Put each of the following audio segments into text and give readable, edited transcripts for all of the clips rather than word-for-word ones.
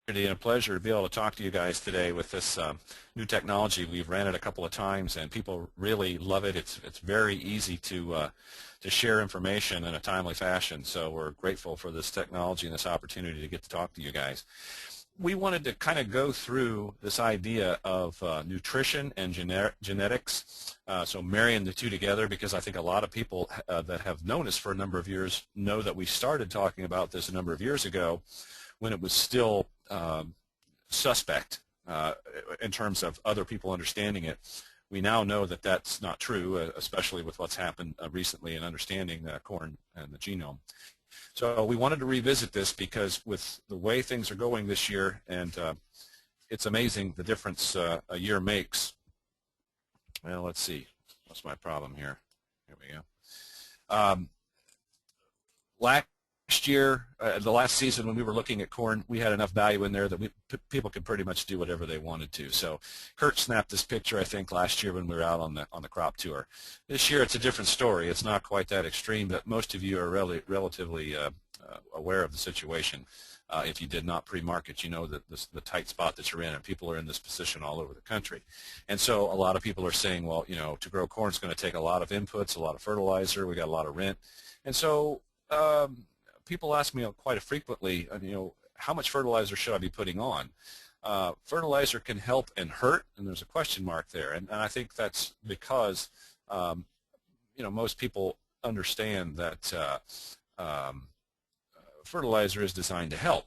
And a pleasure to be able to talk to you guys today with this new technology. We've ran it a couple of times, and people really love it. It's very easy to share information in a timely fashion. So we're grateful for this technology and this opportunity to get to talk to you guys. We wanted to kind of go through this idea of nutrition and genetics, so marrying the two together, because I think a lot of people that have known us for a number of years know that we started talking about this a number of years ago when it was still suspect in terms of other people understanding it. We now know that that's not true, especially with what's happened recently in understanding corn and the genome. So we wanted to revisit this because with the way things are going this year, and it's amazing the difference a year makes. Well, let's see. What's my problem here? Here we go. Last year, the last season when we were looking at corn, we had enough value in there that people could pretty much do whatever they wanted to. So Kurt snapped this picture, I think, last year when we were out on the crop tour. This year it's a different story. It's not quite that extreme, but most of you are relatively aware of the situation. If you did not pre-market, you know that the tight spot that you're in, and people are in this position all over the country. And so a lot of people are saying, well, you know, to grow corn is going to take a lot of inputs, a lot of fertilizer, we got a lot of rent. And so people ask me quite frequently, you know, how much fertilizer should I be putting on? Fertilizer can help and hurt, and there's a question mark there. And I think that's because, you know, most people understand that fertilizer is designed to help,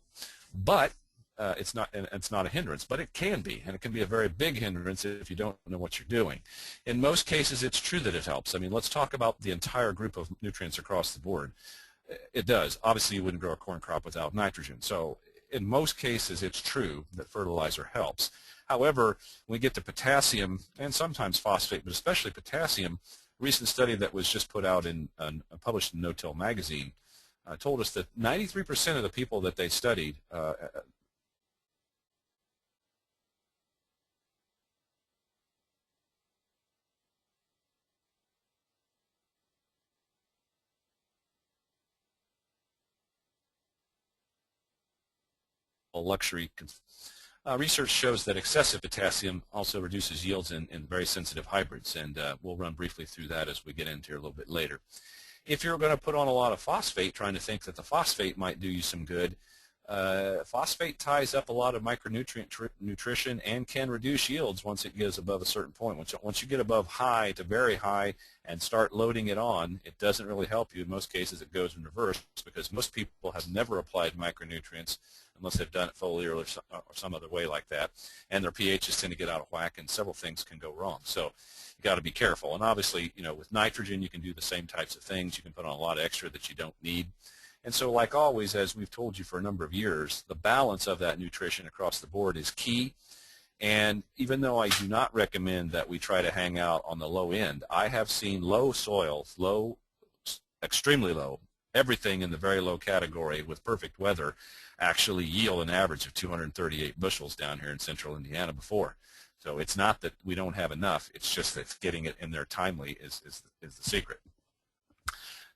but it's not a hindrance, but it can be, and it can be a very big hindrance if you don't know what you're doing. In most cases, it's true that it helps. I mean, let's talk about the entire group of nutrients across the board. It does. Obviously, you wouldn't grow a corn crop without nitrogen. So in most cases, it's true that fertilizer helps. However, when we get to potassium and sometimes phosphate, but especially potassium, a recent study that was just put out in published in No-Till magazine told us that 93% of the people that they studied luxury. Research shows that excessive potassium also reduces yields in very sensitive hybrids, and we'll run briefly through that as we get into here a little bit later. If you're going to put on a lot of phosphate, trying to think that the phosphate might do you some good, phosphate ties up a lot of micronutrient nutrition and can reduce yields once it gets above a certain point. Once you get above high to very high and start loading it on, it doesn't really help you. In most cases, it goes in reverse because most people have never applied micronutrients unless they've done it foliar or some other way like that, and their pHs tend to get out of whack, and several things can go wrong. So you got to be careful. And obviously, you know, with nitrogen, you can do the same types of things. You can put on a lot of extra that you don't need. And so, like always, as we've told you for a number of years, the balance of that nutrition across the board is key. And even though I do not recommend that we try to hang out on the low end, I have seen low soils, low, extremely low, everything in the very low category with perfect weather actually yield an average of 238 bushels down here in central Indiana before. So it's not that we don't have enough, it's just that getting it in there timely is the secret.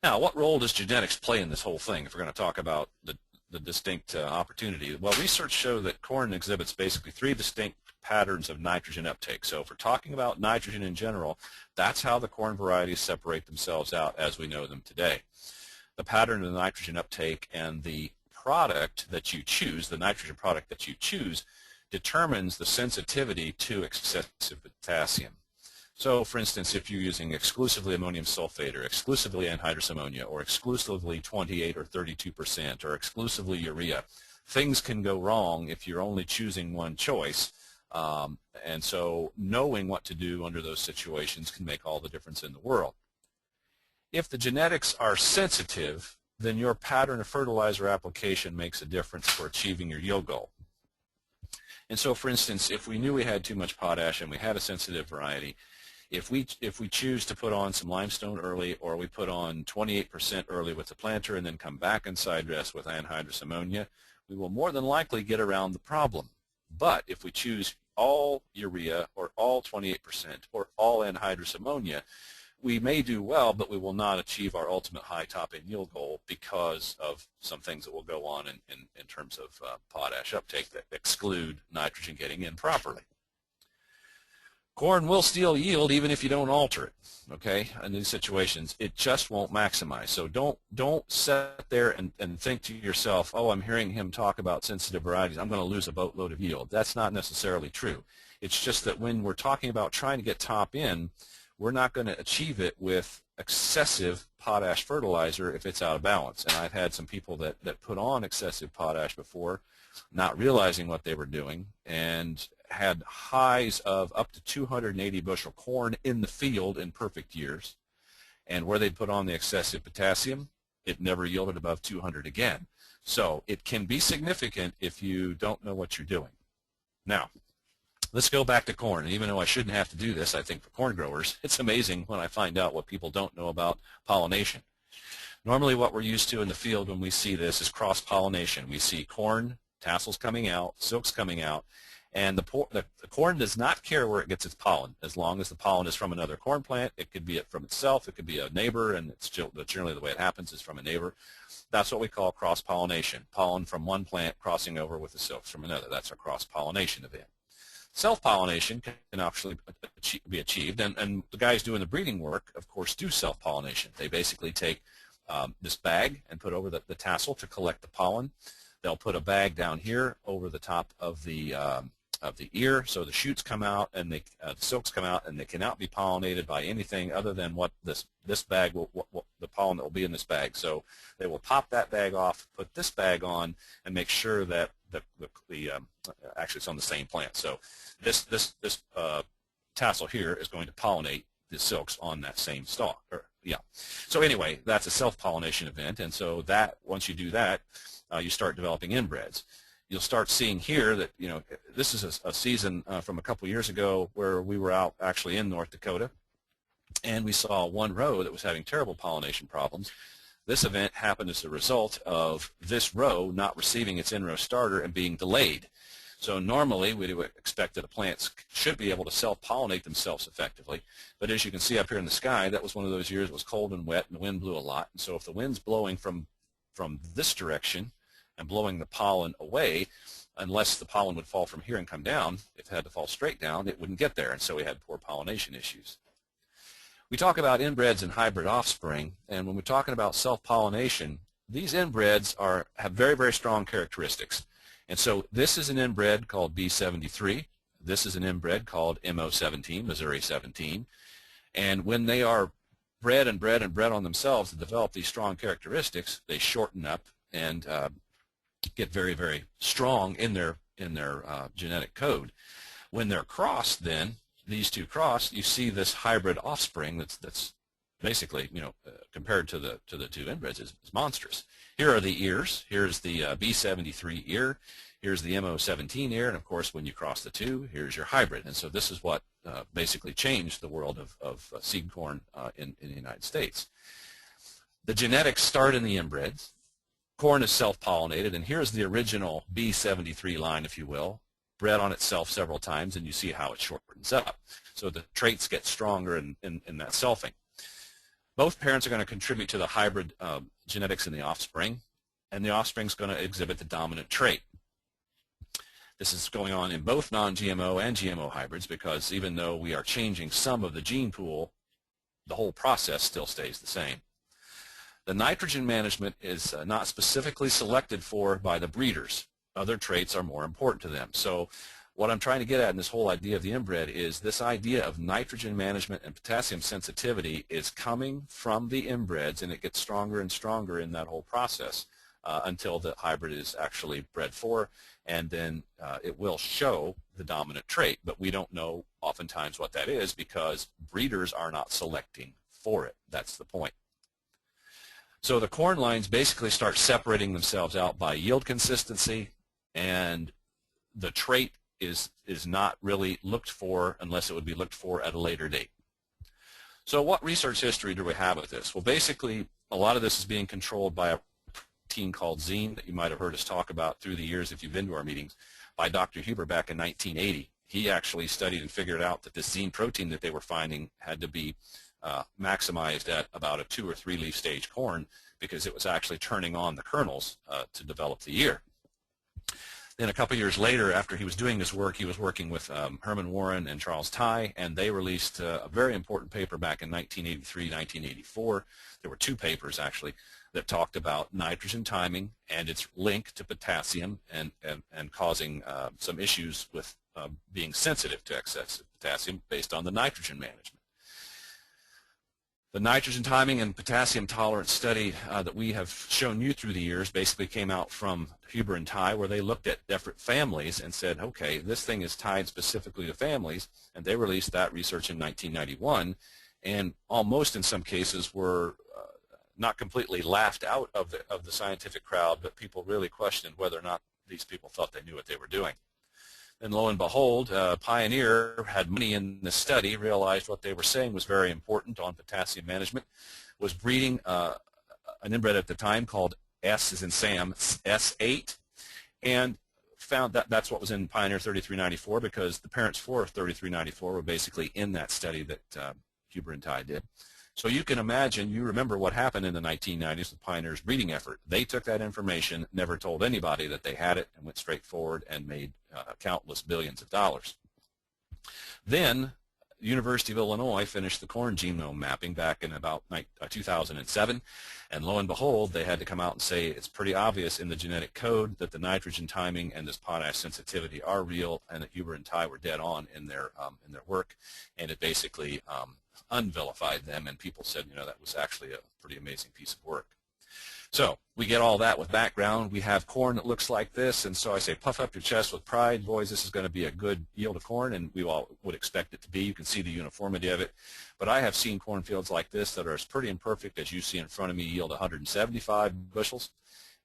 Now, what role does genetics play in this whole thing if we're going to talk about the distinct opportunity? Well, research shows that corn exhibits basically three distinct patterns of nitrogen uptake. So if we're talking about nitrogen in general, that's how the corn varieties separate themselves out as we know them today. The pattern of the nitrogen uptake and the product that you choose, the nitrogen product that you choose, determines the sensitivity to excessive potassium. So, for instance, if you're using exclusively ammonium sulfate or exclusively anhydrous ammonia or exclusively 28 or 32% or exclusively urea, things can go wrong if you're only choosing one choice. And so knowing what to do under those situations can make all the difference in the world. If the genetics are sensitive, then your pattern of fertilizer application makes a difference for achieving your yield goal. And so, for instance, if we knew we had too much potash and we had a sensitive variety, if we choose to put on some limestone early, or we put on 28% early with the planter and then come back and side dress with anhydrous ammonia, we will more than likely get around the problem. But if we choose all urea or all 28% or all anhydrous ammonia, we may do well, but we will not achieve our ultimate high top-end yield goal because of some things that will go on in terms of potash uptake that exclude nitrogen getting in properly. Corn will still yield even if you don't alter it, okay, in these situations. It just won't maximize. So don't sit there and think to yourself, oh, I'm hearing him talk about sensitive varieties, I'm going to lose a boatload of yield. That's not necessarily true. It's just that when we're talking about trying to get top in, we're not going to achieve it with excessive potash fertilizer if it's out of balance. And I've had some people that put on excessive potash before, not realizing what they were doing, and had highs of up to 280 bushel corn in the field in perfect years. And where they put on the excessive potassium, it never yielded above 200 again. So it can be significant if you don't know what you're doing. Now, let's go back to corn. Even though I shouldn't have to do this, I think for corn growers, it's amazing when I find out what people don't know about pollination. Normally what we're used to in the field when we see this is cross-pollination. We see corn tassels coming out, silks coming out, and the corn does not care where it gets its pollen. As long as the pollen is from another corn plant, it could be from itself, it could be a neighbor, and it's generally the way it happens is from a neighbor. That's what we call cross-pollination. Pollen from one plant crossing over with the silks from another. That's a cross-pollination event. Self-pollination can actually be achieved, and the guys doing the breeding work, of course, do self-pollination. They basically take this bag and put over the tassel to collect the pollen. They'll put a bag down here over the top of the ear, so the shoots come out and the silks come out, and they cannot be pollinated by anything other than what this bag the pollen that will be in this bag. So they will pop that bag off, put this bag on, and make sure that actually it's on the same plant. So this tassel here is going to pollinate the silks on that same stalk. So anyway, that's a self-pollination event, and so that once you do that, you start developing inbreds. You'll start seeing here that, this is a season from a couple years ago where we were out actually in North Dakota, and we saw one row that was having terrible pollination problems. This event happened as a result of this row not receiving its in-row starter and being delayed. So normally we would expect that the plants should be able to self-pollinate themselves effectively, but as you can see up here in the sky, that was one of those years it was cold and wet and the wind blew a lot, and so if the wind's blowing from this direction and blowing the pollen away, unless the pollen would fall from here and come down, if it had to fall straight down, it wouldn't get there, and so we had poor pollination issues. We talk about inbreds and hybrid offspring, and when we're talking about self-pollination, these inbreds have very, very strong characteristics. And so this is an inbred called B73. This is an inbred called MO17, Missouri 17. And when they are bred and bred and bred on themselves and develop these strong characteristics, they shorten up and get very, very strong in their genetic code. When they're crossed, then these two cross, you see this hybrid offspring that's basically, compared to the two inbreds, is monstrous. Here are the ears. Here's the B73 ear. Here's the MO17 ear, and of course, when you cross the two, here's your hybrid. And so this is what basically changed the world of seed corn in the United States. The genetics start in the inbreds. Corn is self-pollinated, and here's the original B73 line, if you will, bred on itself several times, and you see how it shortens up. So the traits get stronger in that selfing. Both parents are going to contribute to the hybrid genetics in the offspring, and the offspring is going to exhibit the dominant trait. This is going on in both non-GMO and GMO hybrids because even though we are changing some of the gene pool, the whole process still stays the same. The nitrogen management is not specifically selected for by the breeders. Other traits are more important to them. So what I'm trying to get at in this whole idea of the inbred is this idea of nitrogen management and potassium sensitivity is coming from the inbreds, and it gets stronger and stronger in that whole process until the hybrid is actually bred for, and then it will show the dominant trait. But we don't know oftentimes what that is because breeders are not selecting for it. That's the point. So the corn lines basically start separating themselves out by yield consistency, and the trait is not really looked for unless it would be looked for at a later date. So what research history do we have with this? Well, basically, a lot of this is being controlled by a protein called Zine that you might have heard us talk about through the years if you've been to our meetings, by Dr. Huber back in 1980. He actually studied and figured out that this Zine protein that they were finding had to be maximized at about a 2 or 3 leaf stage corn because it was actually turning on the kernels to develop the ear. Then a couple years later, after he was doing this work, he was working with Herman Warren and Charles Tye, and they released a very important paper back in 1983, 1984. There were 2 papers, actually, that talked about nitrogen timing and its link to potassium and causing some issues with being sensitive to excessive potassium based on the nitrogen management. The nitrogen timing and potassium tolerance study that we have shown you through the years basically came out from Huber and Tye, where they looked at different families and said, okay, this thing is tied specifically to families, and they released that research in 1991, and almost in some cases were not completely laughed out of the scientific crowd, but people really questioned whether or not these people thought they knew what they were doing. And lo and behold, Pioneer had money in the study, realized what they were saying was very important on potassium management, was breeding an inbred at the time called S as in Sam, S8, and found that that's what was in Pioneer 3394 because the parents for 3394 were basically in that study that Huber and Tye did. So you can imagine, you remember what happened in the 1990s with Pioneer's breeding effort. They took that information, never told anybody that they had it, and went straight forward and made countless billions of dollars. Then, the University of Illinois finished the corn genome mapping back in about 2007, and lo and behold, they had to come out and say it's pretty obvious in the genetic code that the nitrogen timing and this potash sensitivity are real, and that Huber and Tye were dead on in their work, and it basically unvilified them, and people said, you know, that was actually a pretty amazing piece of work. So we get all that with background. We have corn that looks like this, and so I say puff up your chest with pride. Boys, this is going to be a good yield of corn, and we all would expect it to be. You can see the uniformity of it. But I have seen cornfields like this that are as pretty and perfect as you see in front of me yield 175 bushels,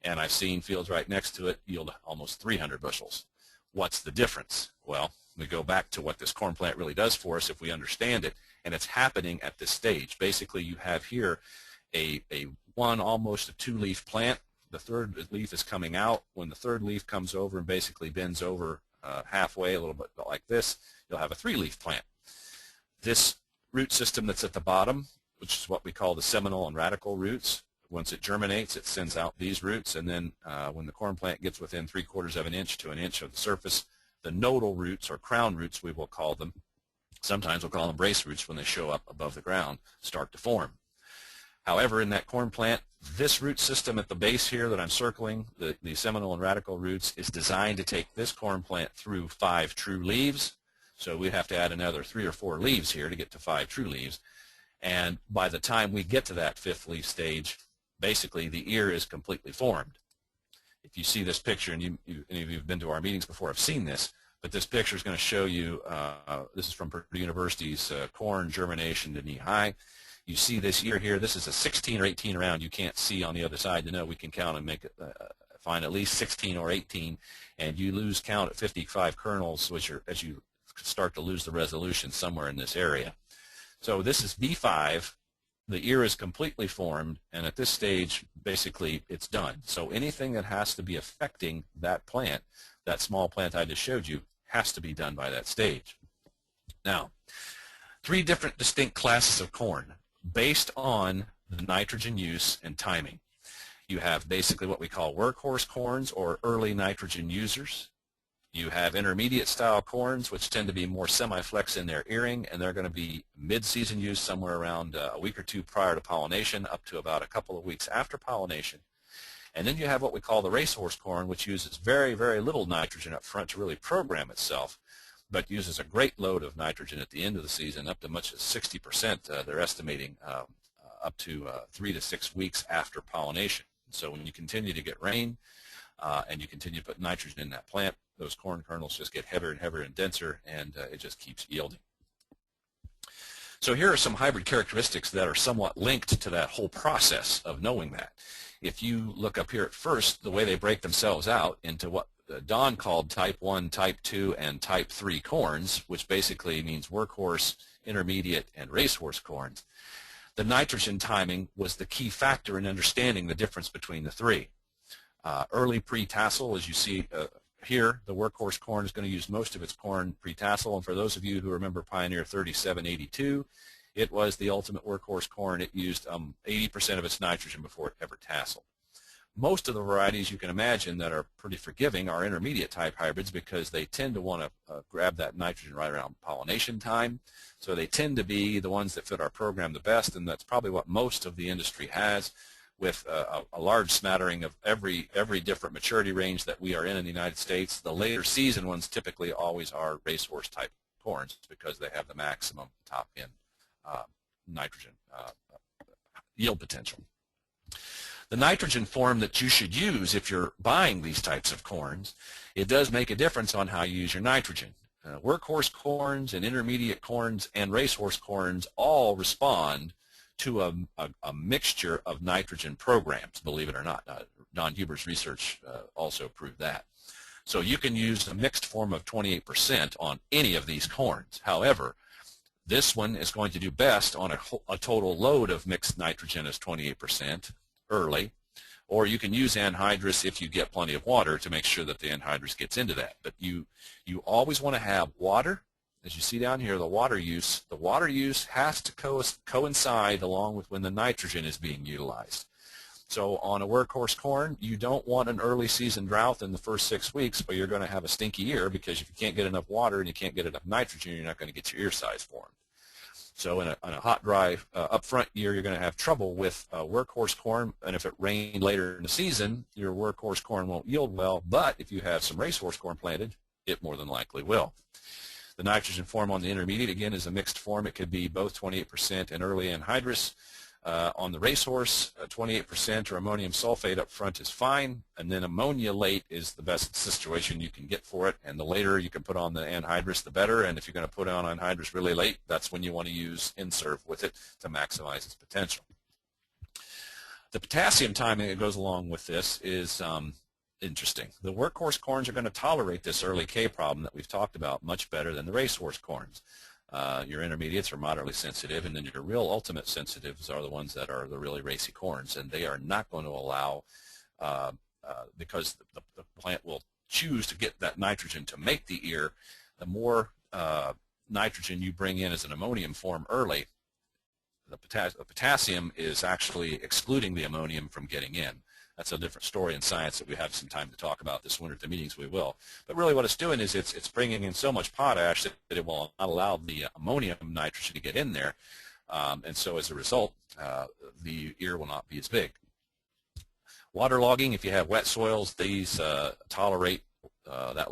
and I've seen fields right next to it yield almost 300 bushels. What's the difference? Well, we go back to what this corn plant really does for us if we understand it, and it's happening at this stage. Basically, you have here a almost a 2-leaf plant. The 3rd leaf is coming out. When the 3rd leaf comes over and basically bends over halfway, a little bit like this, you'll have a 3-leaf plant. This root system that's at the bottom, which is what we call the seminal and radical roots, once it germinates, it sends out these roots, and then when the corn plant gets within 3/4 of an inch to an inch of the surface, the nodal roots, or crown roots we will call them, sometimes we'll call them brace roots when they show up above the ground, start to form. However, in that corn plant, this root system at the base here that I'm circling, the seminal and radical roots, is designed to take this corn plant through 5 true leaves. So we have to add another 3 or 4 leaves here to get to 5 true leaves. And by the time we get to that 5th leaf stage, basically the ear is completely formed. If you see this picture, and any of you have been to our meetings before have seen this, but this picture is going to show you, this is from Purdue University's corn germination to knee high. You see this ear here. This is a 16 or 18 round. You can't see on the other side to know. We can count and make it, find at least 16 or 18, and you lose count at 55 kernels, which are, as you start to lose the resolution somewhere in this area. So this is B5. The ear is completely formed, and at this stage, basically, it's done. So anything that has to be affecting that plant, that small plant I just showed you, has to be done by that stage. Now, 3 different distinct classes of corn based on the nitrogen use and timing. You have basically what we call workhorse corns, or early nitrogen users. You have intermediate style corns, which tend to be more semi-flex in their earing, and they're going to be mid-season use somewhere around a week or 2 prior to pollination, up to about a couple of weeks after pollination. And then you have what we call the racehorse corn, which uses very, very little nitrogen up front to really program itself, but uses a great load of nitrogen at the end of the season, up to much as 60%, they're estimating, up to 3 to 6 weeks after pollination. So when you continue to get rain and you continue to put nitrogen in that plant, those corn kernels just get heavier and heavier and denser, and it just keeps yielding. So here are some hybrid characteristics that are somewhat linked to that whole process of knowing that. If you look up here at first, the way they break themselves out into what Don called type 1, type 2, and type 3 corns, which basically means workhorse, intermediate, and racehorse corns. The nitrogen timing was the key factor in understanding the difference between the 3. Early pre-tassel, as you see here, the workhorse corn is going to use most of its corn pre-tassel, and for those of you who remember Pioneer 3782, it was the ultimate workhorse corn. It used 80% of its nitrogen before it ever tasseled. Most of the varieties you can imagine that are pretty forgiving are intermediate type hybrids because they tend to want to grab that nitrogen right around pollination time. So they tend to be the ones that fit our program the best, and that's probably what most of the industry has, with a large smattering of every different maturity range that we are in the United States. The later season ones typically always are racehorse type corns because they have the maximum top end nitrogen yield potential. The nitrogen form that you should use if you're buying these types of corns, it does make a difference on how you use your nitrogen. Workhorse corns and intermediate corns and racehorse corns all respond to a mixture of nitrogen programs, believe it or not. Don Huber's research also proved that. So you can use a mixed form of 28% on any of these corns. However, this one is going to do best on a total load of mixed nitrogen as 28% early, or you can use anhydrous if you get plenty of water to make sure that the anhydrous gets into that. But you always want to have water. As you see down here, the water use has to coincide along with when the nitrogen is being utilized. So on a workhorse corn, you don't want an early season drought in the first 6 weeks, but you're going to have a stinky ear because if you can't get enough water and you can't get enough nitrogen, you're not going to get your ear size formed. So in a hot, dry, upfront year, you're going to have trouble with workhorse corn, and if it rained later in the season, your workhorse corn won't yield well, but if you have some racehorse corn planted, it more than likely will. The nitrogen form on the intermediate, again, is a mixed form. It could be both 28% and early anhydrous. On the racehorse, 28% or ammonium sulfate up front is fine, and then ammonia late is the best situation you can get for it, and the later you can put on the anhydrous, the better, and if you're going to put on anhydrous really late, that's when you want to use Inserve with it to maximize its potential. The potassium timing that goes along with this is interesting. The workhorse corns are going to tolerate this early K problem that we've talked about much better than the racehorse corns. Your intermediates are moderately sensitive, and then your real ultimate sensitives are the ones that are the really racy corns, and they are not going to allow, because the plant will choose to get that nitrogen to make the ear. The more nitrogen you bring in as an ammonium form early, the potassium is actually excluding the ammonium from getting in. That's a different story in science that we have some time to talk about this winter at the meetings. We will. But really what it's doing is it's bringing in so much potash that it will not allow the ammonium nitrogen to get in there. And so as a result, the ear will not be as big. Waterlogging, if you have wet soils, these tolerate that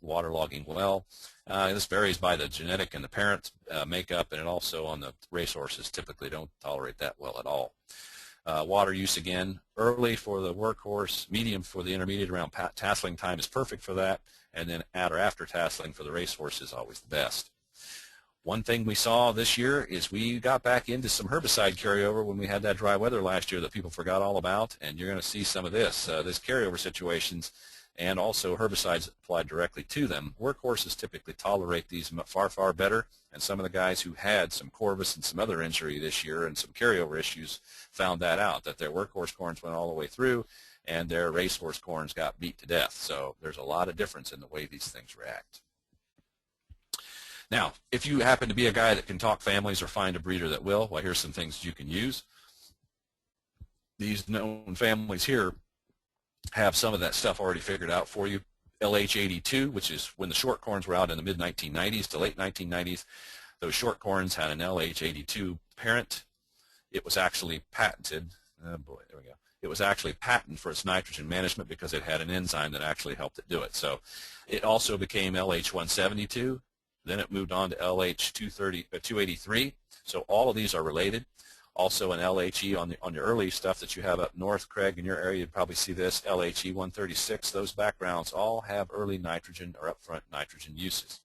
waterlogging well. This varies by the genetic and the parent makeup, and it also on the racehorses typically don't tolerate that well at all. Water use, again, early for the workhorse, medium for the intermediate, around tasseling time is perfect for that, and then at or after tasseling for the racehorse is always the best. One thing we saw this year is we got back into some herbicide carryover when we had that dry weather last year that people forgot all about, and you're going to see some of this carryover situations and also herbicides applied directly to them. Workhorses typically tolerate these far, far better, and some of the guys who had some corvus and some other injury this year and some carryover issues found that out, that their workhorse corns went all the way through and their racehorse corns got beat to death. So there's a lot of difference in the way these things react. Now, if you happen to be a guy that can talk families or find a breeder that will, well, here's some things you can use. These known families here have some of that stuff already figured out for you. LH82, which is when the short corns were out in the mid-1990s to late 1990s, those short corns had an LH82 parent. It was actually patented. Oh boy, there we go. It was actually patented for its nitrogen management because it had an enzyme that actually helped it do it. So it also became LH172. Then it moved on to LH283. So all of these are related. Also an LHE on the early stuff that you have up north, Craig, in your area, you'd probably see this, LHE 136. Those backgrounds all have early nitrogen or upfront nitrogen uses.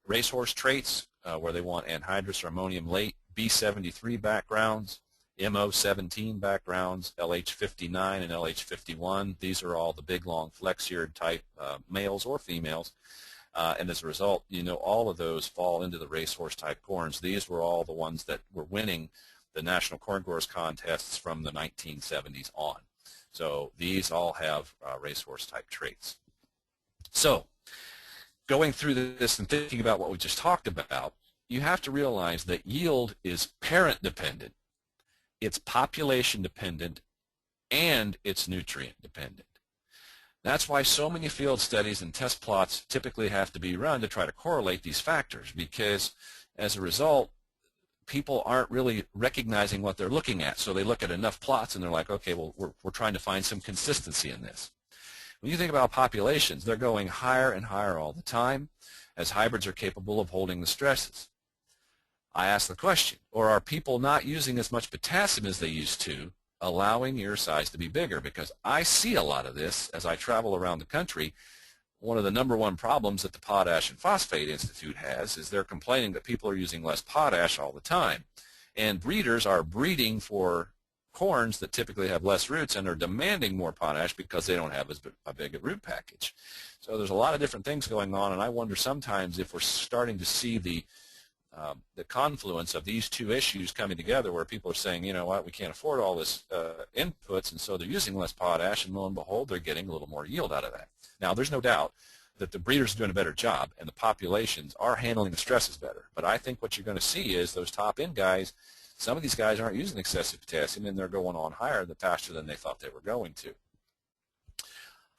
Racehorse traits, where they want anhydrous or ammonium late, B73 backgrounds, MO17 backgrounds, LH59 and LH51. These are all the big, long, flex-eared type males or females. And as a result, you know, all of those fall into the racehorse type corns. These were all the ones that were winning the National Corn Growers contests from the 1970s on. So these all have racehorse type traits. So going through this and thinking about what we just talked about, you have to realize that yield is parent dependent, it's population dependent, and it's nutrient dependent. That's why so many field studies and test plots typically have to be run to try to correlate these factors, because as a result, people aren't really recognizing what they're looking at. So they look at enough plots and they're like, okay, well, we're trying to find some consistency in this. When you think about populations, they're going higher and higher all the time as hybrids are capable of holding the stresses. I ask the question, or are people not using as much potassium as they used to, allowing your size to be bigger? Because I see a lot of this as I travel around the country. One of the #1 problems that the Potash and Phosphate Institute has is they're complaining that people are using less potash all the time. And breeders are breeding for corns that typically have less roots and are demanding more potash because they don't have as big a root package. So there's a lot of different things going on, and I wonder sometimes if we're starting to see the confluence of these two issues coming together, where people are saying, you know what, we can't afford all this inputs, and so they're using less potash, and lo and behold, they're getting a little more yield out of that. Now, there's no doubt that the breeders are doing a better job, and the populations are handling the stresses better. But I think what you're going to see is those top-end guys, some of these guys aren't using excessive potassium, and they're going on higher the faster than they thought they were going to.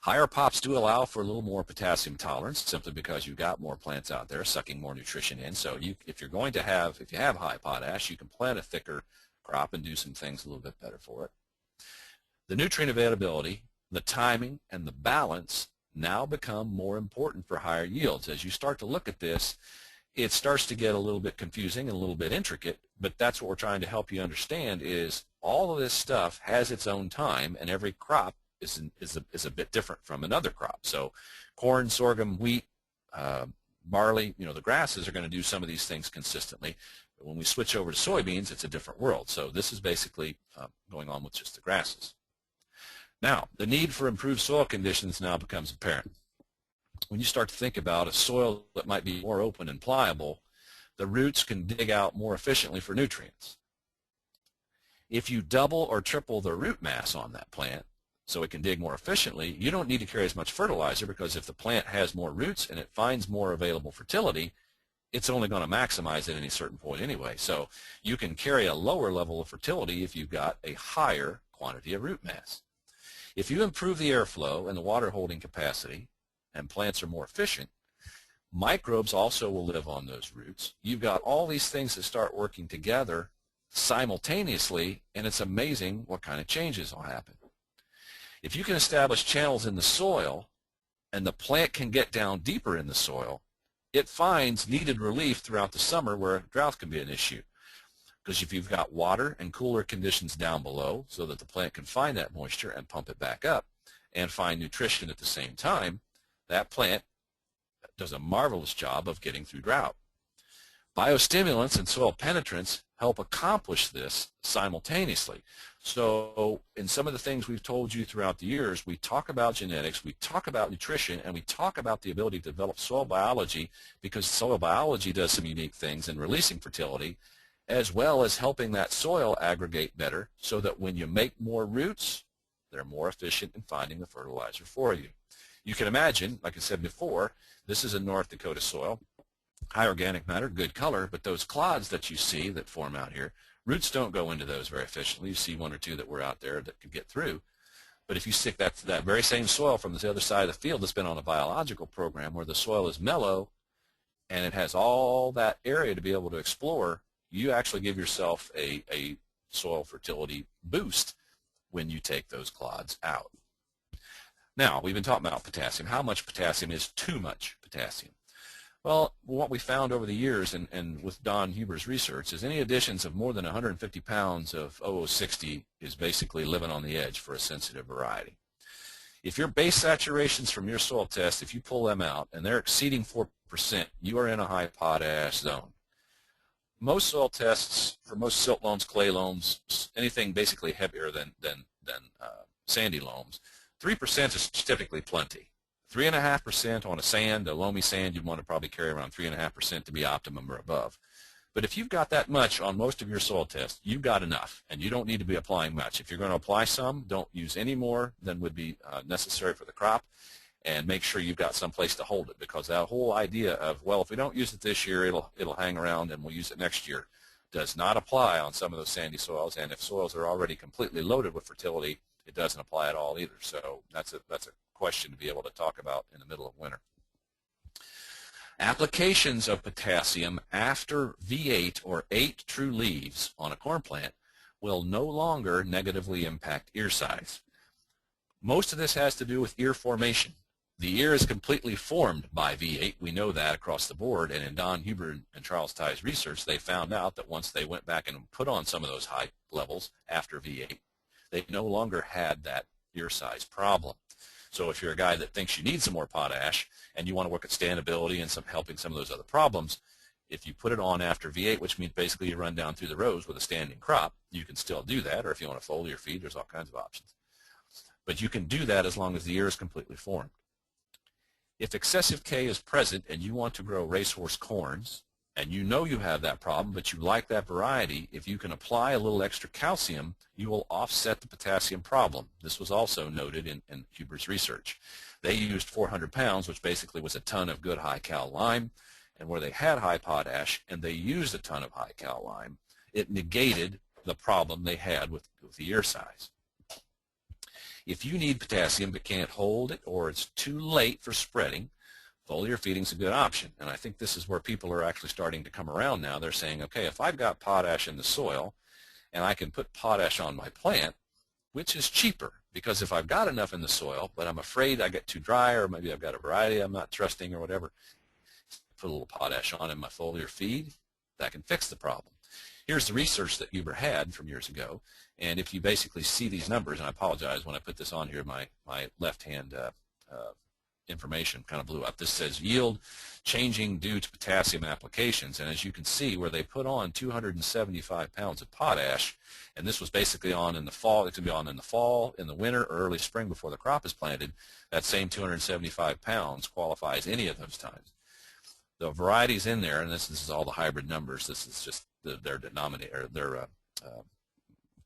Higher pops do allow for a little more potassium tolerance, simply because you've got more plants out there sucking more nutrition in. So if you have high potash, you can plant a thicker crop and do some things a little bit better for it. The nutrient availability, the timing, and the balance now become more important for higher yields. As you start to look at this, it starts to get a little bit confusing and a little bit intricate, but that's what we're trying to help you understand is all of this stuff has its own time, and every crop is a bit different from another crop. So corn, sorghum, wheat, barley, the grasses are going to do some of these things consistently. But when we switch over to soybeans, it's a different world. So this is basically going on with just the grasses. Now, the need for improved soil conditions now becomes apparent. When you start to think about a soil that might be more open and pliable, the roots can dig out more efficiently for nutrients. If you double or triple the root mass on that plant so it can dig more efficiently, you don't need to carry as much fertilizer, because if the plant has more roots and it finds more available fertility, it's only going to maximize at any certain point anyway. So you can carry a lower level of fertility if you've got a higher quantity of root mass. If you improve the airflow and the water holding capacity and plants are more efficient, microbes also will live on those roots. You've got all these things that start working together simultaneously, and it's amazing what kind of changes will happen. If you can establish channels in the soil and the plant can get down deeper in the soil, it finds needed relief throughout the summer where drought can be an issue. Because if you've got water and cooler conditions down below so that the plant can find that moisture and pump it back up and find nutrition at the same time, that plant does a marvelous job of getting through drought. Biostimulants and soil penetrants help accomplish this simultaneously. So in some of the things we've told you throughout the years, we talk about genetics, we talk about nutrition, and we talk about the ability to develop soil biology, because soil biology does some unique things in releasing fertility, as well as helping that soil aggregate better so that when you make more roots, they're more efficient in finding the fertilizer for you. You can imagine, like I said before, this is a North Dakota soil, high organic matter, good color, but those clods that you see that form out here, roots don't go into those very efficiently. You see one or two that were out there that could get through. But if you stick that to that very same soil from the other side of the field that's been on a biological program where the soil is mellow and it has all that area to be able to explore, you actually give yourself a soil fertility boost when you take those clods out. Now, we've been talking about potassium. How much potassium is too much potassium? Well, what we found over the years, and with Don Huber's research, is any additions of more than 150 pounds of OO60 is basically living on the edge for a sensitive variety. If your base saturations from your soil test, if you pull them out and they're exceeding 4%, you are in a high potash zone. Most soil tests for most silt loams, clay loams, anything basically heavier than sandy loams, 3% is typically plenty. 3.5% on a sand, a loamy sand, you'd want to probably carry around 3.5% to be optimum or above. But if you've got that much on most of your soil tests, you've got enough, and you don't need to be applying much. If you're going to apply some, don't use any more than would be necessary for the crop. and make sure you've got some place to hold it, because that whole idea of, well, if we don't use it this year, it'll hang around and we'll use it next year, does not apply on some of those sandy soils. And if soils are already completely loaded with fertility, it doesn't apply at all either. So that's a question to be able to talk about in the middle of winter. Applications of potassium after V8 or 8 true leaves on a corn plant will no longer negatively impact ear size. Most of this has to do with ear formation. The ear is completely formed by V8. We know that across the board, and in Don Huber and Charles Tye's research, they found out that once they went back and put on some of those high levels after V8, they no longer had that ear size problem. So if you're a guy that thinks you need some more potash and you want to work at standability and helping some of those other problems, if you put it on after V8, which means basically you run down through the rows with a standing crop, you can still do that. Or if you want to foliar feed, there's all kinds of options. But you can do that as long as the ear is completely formed. If excessive K is present and you want to grow racehorse corns, and you know you have that problem, but you like that variety, if you can apply a little extra calcium, you will offset the potassium problem. This was also noted in Huber's research. They used 400 pounds, which basically was a ton of good high-cal lime, and where they had high potash and they used a ton of high-cal lime, it negated the problem they had with the ear size. If you need potassium but can't hold it, or it's too late for spreading, foliar feeding is a good option. And I think this is where people are actually starting to come around now. They're saying, okay, if I've got potash in the soil and I can put potash on my plant, which is cheaper? Because if I've got enough in the soil, but I'm afraid I get too dry, or maybe I've got a variety I'm not trusting or whatever, put a little potash on in my foliar feed, that can fix the problem. Here's the research that Huber had from years ago, and if you basically see these numbers, and I apologize, when I put this on here, my left-hand information kind of blew up. This says yield changing due to potassium applications, and as you can see, where they put on 275 pounds of potash, and this was basically on in the fall, it could be on in the fall, in the winter, or early spring before the crop is planted, that same 275 pounds qualifies any of those times. The varieties in there, and this is all the hybrid numbers, this is just their denominator, their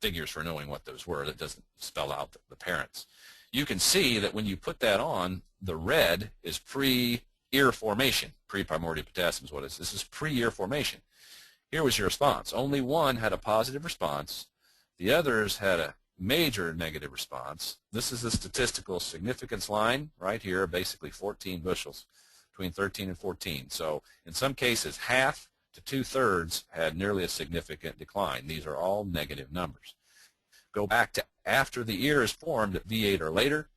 figures for knowing what those were. That doesn't spell out the parents. You can see that when you put that on, the red is pre-ear formation. Pre-primordial potassium is what it is. This is pre-ear formation. Here was your response. Only one had a positive response. The others had a major negative response. This is the statistical significance line right here, basically 14 bushels, between 13 and 14. So in some cases, half to two-thirds had nearly a significant decline. These are all negative numbers. Go back to after the ear is formed at V8 or later,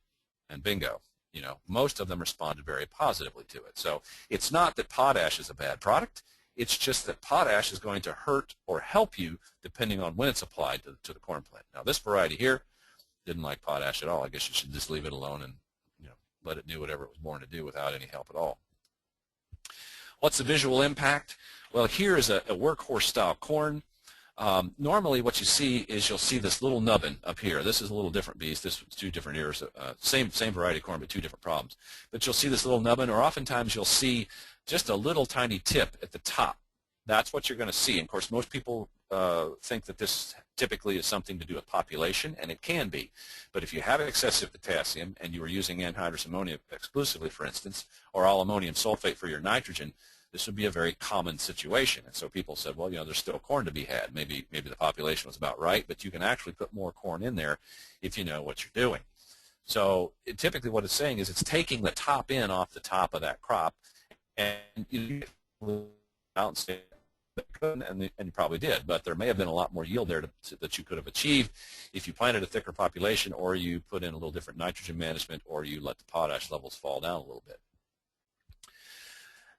and bingo. You know, most of them responded very positively to it. So it's not that potash is a bad product. It's just that potash is going to hurt or help you depending on when it's applied to the corn plant. Now, this variety here didn't like potash at all. I guess you should just leave it alone and, you know, let it do whatever it was born to do without any help at all. What's the visual impact? Well, here is a workhorse-style corn. Normally what you see is you'll see this little nubbin up here. This is a little different beast. This is two different ears. Same variety of corn, but two different problems. But you'll see this little nubbin, or oftentimes you'll see just a little tiny tip at the top. That's what you're going to see. And of course, most people think that this typically is something to do with population, and it can be. But if you have excessive potassium and you are using anhydrous ammonia exclusively, for instance, or all ammonium sulfate for your nitrogen, this would be a very common situation. And so people said, well, you know, there's still corn to be had. Maybe the population was about right, but you can actually put more corn in there if you know what you're doing. So typically what it's saying is it's taking the top end off the top of that crop, and you out and say, and you probably did, but there may have been a lot more yield there that you could have achieved if you planted a thicker population, or you put in a little different nitrogen management, or you let the potash levels fall down a little bit.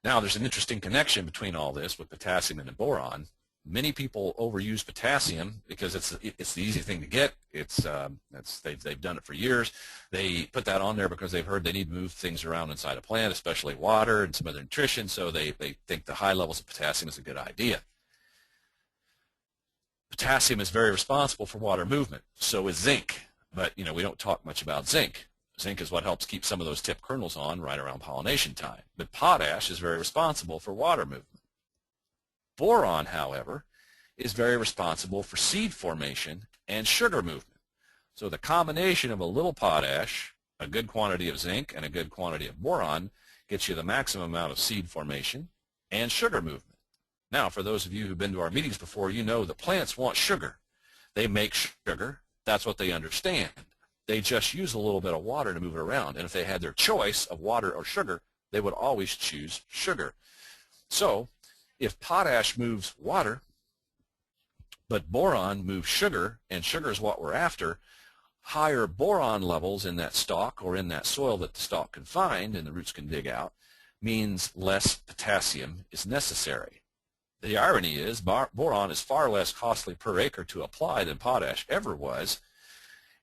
Now, there's an interesting connection between all this with potassium and boron. Many people overuse potassium because it's the easy thing to get. They've done it for years. They put that on there because they've heard they need to move things around inside a plant, especially water and some other nutrition, so they think the high levels of potassium is a good idea. Potassium is very responsible for water movement. So is zinc, but you know, we don't talk much about zinc. Zinc is what helps keep some of those tip kernels on right around pollination time. But potash is very responsible for water movement. Boron, however, is very responsible for seed formation and sugar movement. So the combination of a little potash A good quantity of zinc and a good quantity of boron gets you the maximum amount of seed formation and sugar movement. Now, for those of you who've been to our meetings before, you know the plants want sugar. They make sugar. That's what they understand. They just use a little bit of water to move it around. And if they had their choice of water or sugar, they would always choose sugar. So if potash moves water, but boron moves sugar, and sugar is what we're after, higher boron levels in that stalk or in that soil that the stalk can find and the roots can dig out means less potassium is necessary. The irony is boron is far less costly per acre to apply than potash ever was.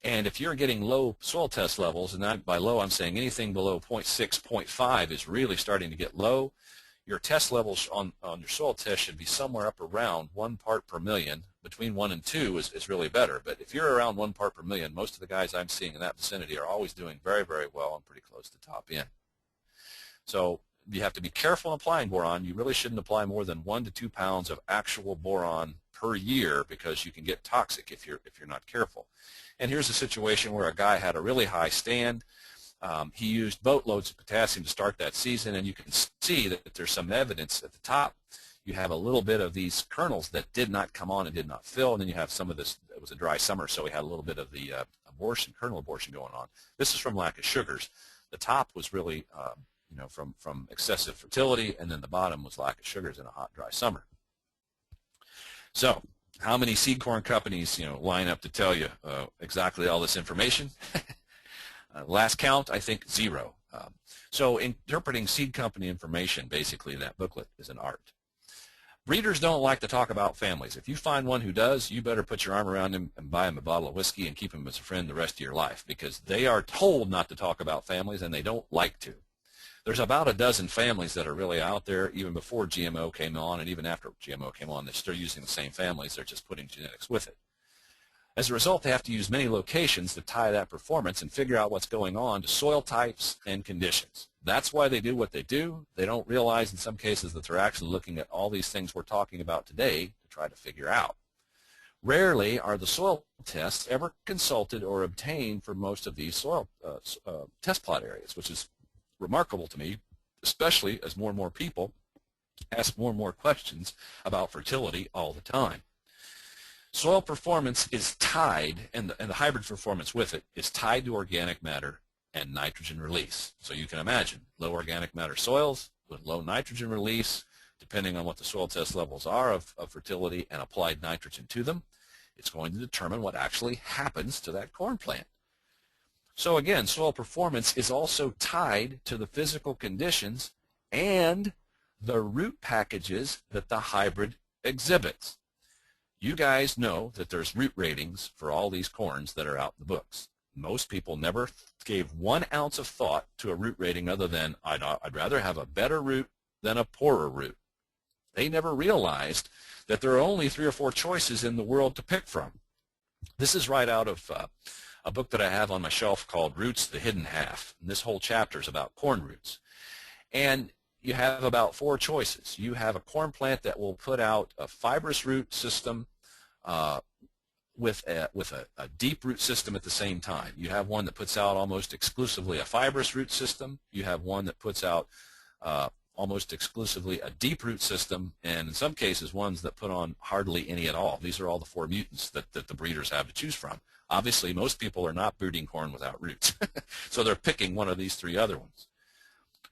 And if you're getting low soil test levels, and by low I'm saying anything below 0.6, 0.5 is really starting to get low, your test levels on your soil test should be somewhere up around 1 part per million. Between 1 and 2 is really better. But if you're around 1 part per million, most of the guys I'm seeing in that vicinity are always doing very, very well and pretty close to top end. So you have to be careful in applying boron. You really shouldn't apply more than 1 to 2 pounds of actual boron per year because you can get toxic if you're not careful. And here's a situation where a guy had a really high stand. He used boatloads of potassium to start that season, and you can see that there's some evidence at the top. You have a little bit of these kernels that did not come on and did not fill, and then you have some of this. It was a dry summer, so we had a little bit of the kernel abortion going on. This is from lack of sugars. The top was really from excessive fertility, and then the bottom was lack of sugars in a hot, dry summer. So how many seed corn companies line up to tell you exactly all this information? Last count, I think 0. So interpreting seed company information, basically, in that booklet is an art. Breeders don't like to talk about families. If you find one who does, you better put your arm around him and buy him a bottle of whiskey and keep him as a friend the rest of your life, because they are told not to talk about families and they don't like to. There's about a dozen families that are really out there even before GMO came on, and even after GMO came on, they're still using the same families. They're just putting genetics with it. As a result, they have to use many locations to tie that performance and figure out what's going on to soil types and conditions. That's why they do what they do. They don't realize in some cases that they're actually looking at all these things we're talking about today to try to figure out. Rarely are the soil tests ever consulted or obtained for most of these soil test plot areas, which is remarkable to me, especially as more and more people ask more and more questions about fertility all the time. Soil performance is tied, and the hybrid performance with it is tied to organic matter and nitrogen release. So you can imagine low organic matter soils with low nitrogen release, depending on what the soil test levels are of fertility and applied nitrogen to them, it's going to determine what actually happens to that corn plant. So again, soil performance is also tied to the physical conditions and the root packages that the hybrid exhibits. You guys know that there's root ratings for all these corns that are out in the books. Most people never gave 1 ounce of thought to a root rating other than, I'd rather have a better root than a poorer root. They never realized that there are only 3 or 4 choices in the world to pick from. This is right out of a book that I have on my shelf called Roots, the Hidden Half. And this whole chapter is about corn roots. And you have about 4 choices. You have a corn plant that will put out a fibrous root system with a deep root system at the same time. You have one that puts out almost exclusively a fibrous root system. You have one that puts out almost exclusively a deep root system, and in some cases ones that put on hardly any at all. These are all the 4 mutants that the breeders have to choose from. Obviously, most people are not breeding corn without roots, so they're picking one of these 3 other ones.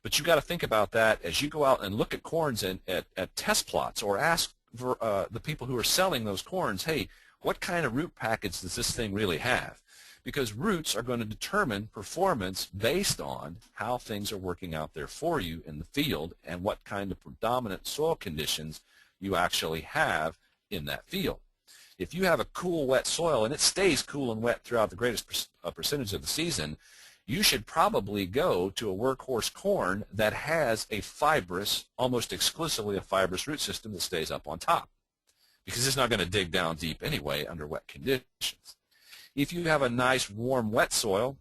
But you got to think about that as you go out and look at corns at test plots, or ask for, the people who are selling those corns, hey, what kind of root package does this thing really have? Because roots are going to determine performance based on how things are working out there for you in the field and what kind of predominant soil conditions you actually have in that field. If you have a cool, wet soil and it stays cool and wet throughout the greatest percentage of the season, you should probably go to a workhorse corn that has a fibrous, almost exclusively a fibrous root system that stays up on top, because it's not going to dig down deep anyway under wet conditions. If you have a nice, warm, wet soil,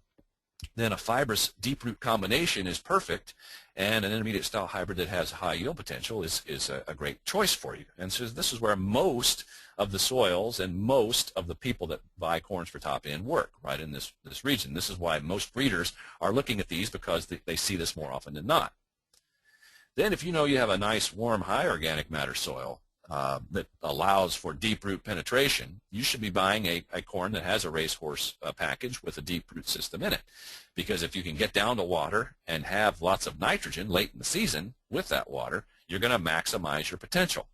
then a fibrous deep root combination is perfect, and an intermediate style hybrid that has high yield potential is a great choice for you. And so this is where most of the soils and most of the people that buy corns for top end work, right in this region. This is why most breeders are looking at these, because they see this more often than not. Then if you know you have a nice warm high organic matter soil that allows for deep root penetration, you should be buying a corn that has a racehorse package with a deep root system in it. Because if you can get down to water and have lots of nitrogen late in the season with that water, you're going to maximize your potential.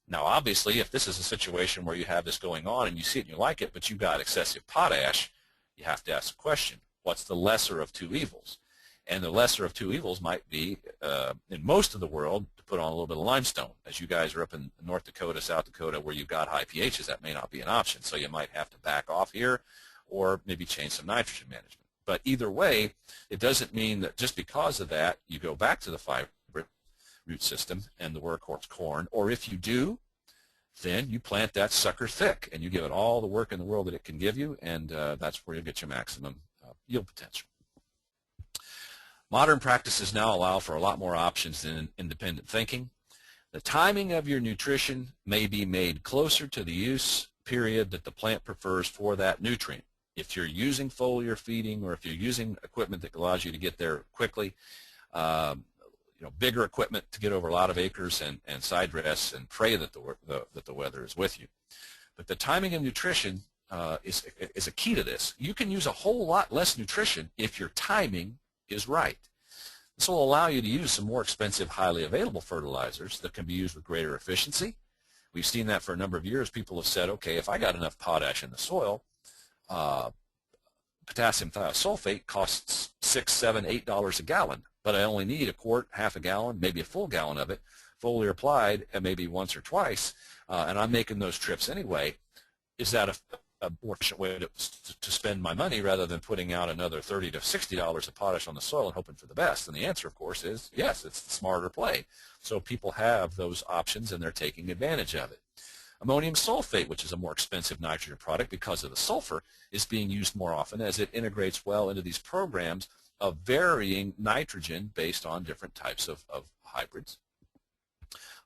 Now obviously, if this is a situation where you have this going on and you see it and you like it, but you've got excessive potash, you have to ask the question, what's the lesser of two evils? And the lesser of two evils might be, in most of the world, to put on a little bit of limestone. As you guys are up in North Dakota, South Dakota, where you've got high pHs, that may not be an option. So you might have to back off here or maybe change some nitrogen management. But either way, it doesn't mean that just because of that, you go back to the fiber root system and the workhorse corn. Or if you do, then you plant that sucker thick and you give it all the work in the world that it can give you, and that's where you'll get your maximum yield potential. Modern practices now allow for a lot more options than independent thinking. The timing of your nutrition may be made closer to the use period that the plant prefers for that nutrient. If you're using foliar feeding, or if you're using equipment that allows you to get there quickly, bigger equipment to get over a lot of acres and side dress and pray that the weather is with you. But the timing of nutrition is a key to this. You can use a whole lot less nutrition if your timing is right. This will allow you to use some more expensive, highly available fertilizers that can be used with greater efficiency. We've seen that for a number of years. People have said, okay, if I got enough potash in the soil, potassium thiosulfate costs $6, $7, $8 a gallon, but I only need a quart, half a gallon, maybe a full gallon of it, foliar applied, and maybe once or twice, and I'm making those trips anyway. Is that a more efficient way to spend my money rather than putting out another $30 to $60 of potash on the soil and hoping for the best? And the answer, of course, is yes, it's the smarter play. So people have those options and they're taking advantage of it. Ammonium sulfate, which is a more expensive nitrogen product because of the sulfur, is being used more often as it integrates well into these programs of varying nitrogen based on different types of hybrids.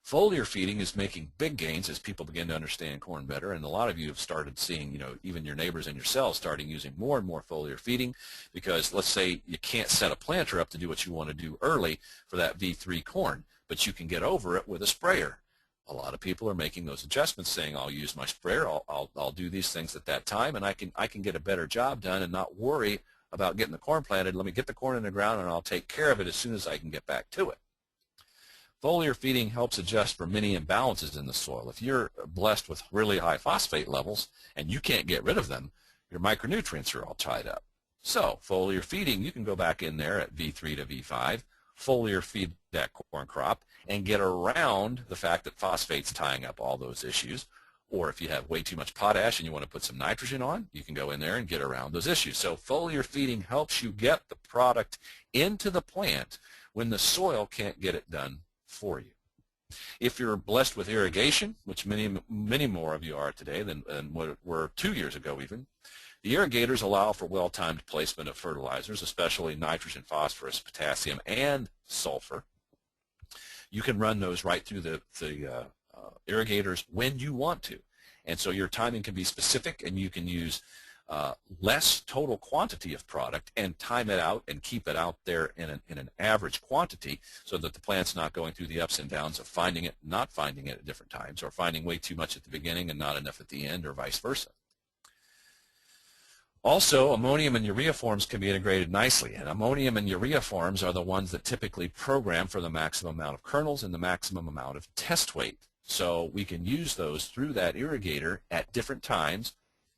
Foliar feeding is making big gains as people begin to understand corn better, and a lot of you have started seeing, even your neighbors and yourselves starting using more and more foliar feeding, because let's say you can't set a planter up to do what you want to do early for that V3 corn, but you can get over it with a sprayer. A lot of people are making those adjustments, saying I'll use my sprayer, I'll do these things at that time, and I can get a better job done and not worry about getting the corn planted. Let me get the corn in the ground and I'll take care of it as soon as I can get back to it. Foliar feeding helps adjust for many imbalances in the soil. If you're blessed with really high phosphate levels and you can't get rid of them, your micronutrients are all tied up. So foliar feeding, you can go back in there at V3 to V5, foliar feed that corn crop, and get around the fact that phosphate's tying up all those issues. Or if you have way too much potash and you want to put some nitrogen on, you can go in there and get around those issues. So foliar feeding helps you get the product into the plant when the soil can't get it done for you. If you're blessed with irrigation, which many more of you are today than what were 2 years ago even, the irrigators allow for well-timed placement of fertilizers, especially nitrogen, phosphorus, potassium, and sulfur. You can run those right through the irrigators when you want to. And so your timing can be specific, and you can use less total quantity of product and time it out and keep it out there in an average quantity so that the plant's not going through the ups and downs of finding it, not finding it at different times, or finding way too much at the beginning and not enough at the end, or vice versa. Also, ammonium and urea forms can be integrated nicely, and ammonium and urea forms are the ones that typically program for the maximum amount of kernels and the maximum amount of test weight. So we can use those through that irrigator at different times,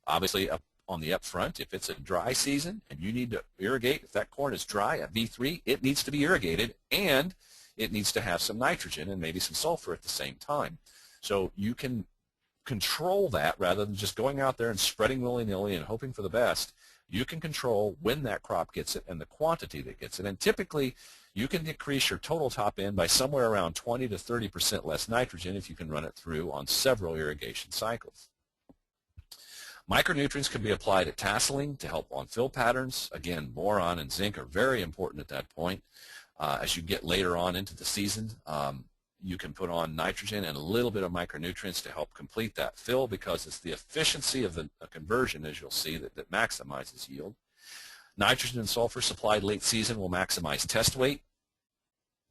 obviously on the up front. If it's a dry season and you need to irrigate, if that corn is dry at V3, it needs to be irrigated, and it needs to have some nitrogen and maybe some sulfur at the same time. So you can control that rather than just going out there and spreading willy-nilly and hoping for the best. You can control when that crop gets it and the quantity that gets it. And typically, you can decrease your total top end by somewhere around 20 to 30% less nitrogen if you can run it through on several irrigation cycles. Micronutrients can be applied at tasseling to help on fill patterns. Again, boron and zinc are very important at that point. As you get later on into the season, you can put on nitrogen and a little bit of micronutrients to help complete that fill, because it's the efficiency of the conversion, as you'll see, that maximizes yield. Nitrogen and sulfur supplied late season will maximize test weight.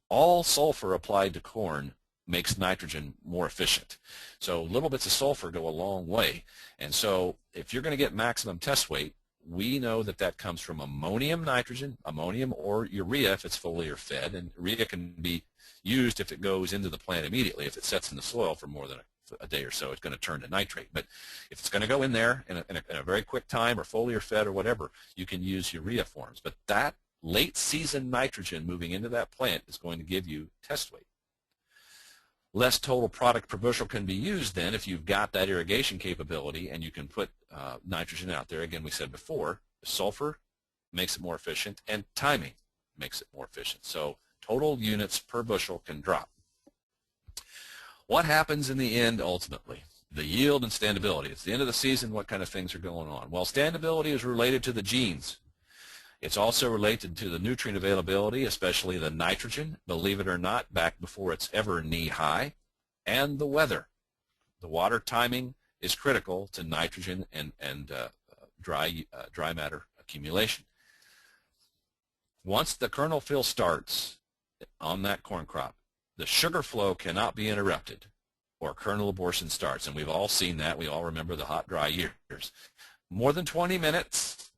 All sulfur applied to corn makes nitrogen more efficient. So little bits of sulfur go a long way. And so if you're going to get maximum test weight, we know that that comes from ammonium nitrogen, ammonium or urea if it's foliar fed, and urea can be used if it goes into the plant immediately. If it sets in the soil for more than a day or so, it's going to turn to nitrate. But if it's going to go in there in a very quick time, or foliar fed or whatever, you can use urea forms. But that late season nitrogen moving into that plant is going to give you test weight. Less total product per bushel can be used then if you've got that irrigation capability and you can put nitrogen out there. Again, we said before, sulfur makes it more efficient and timing makes it more efficient. So total units per bushel can drop. What happens in the end ultimately? The yield and standability. It's the end of the season. What kind of things are going on? Well, standability is related to the genes. It's also related to the nutrient availability, especially the nitrogen, believe it or not, back before it's ever knee-high, and the weather. The water timing is critical to nitrogen and dry matter accumulation. Once the kernel fill starts on that corn crop, the sugar flow cannot be interrupted, or kernel abortion starts. And we've all seen that. We all remember the hot, dry years. More than 20 minutes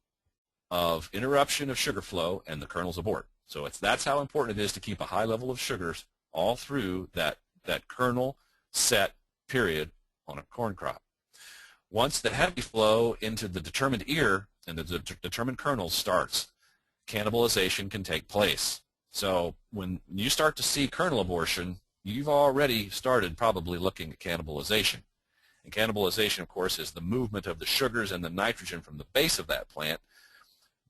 of interruption of sugar flow and the kernels abort. So that's how important it is to keep a high level of sugars all through that kernel set period on a corn crop. Once the heavy flow into the determined ear and the determined kernels starts, cannibalization can take place. So when you start to see kernel abortion, you've already started probably looking at cannibalization. And cannibalization, of course, is the movement of the sugars and the nitrogen from the base of that plant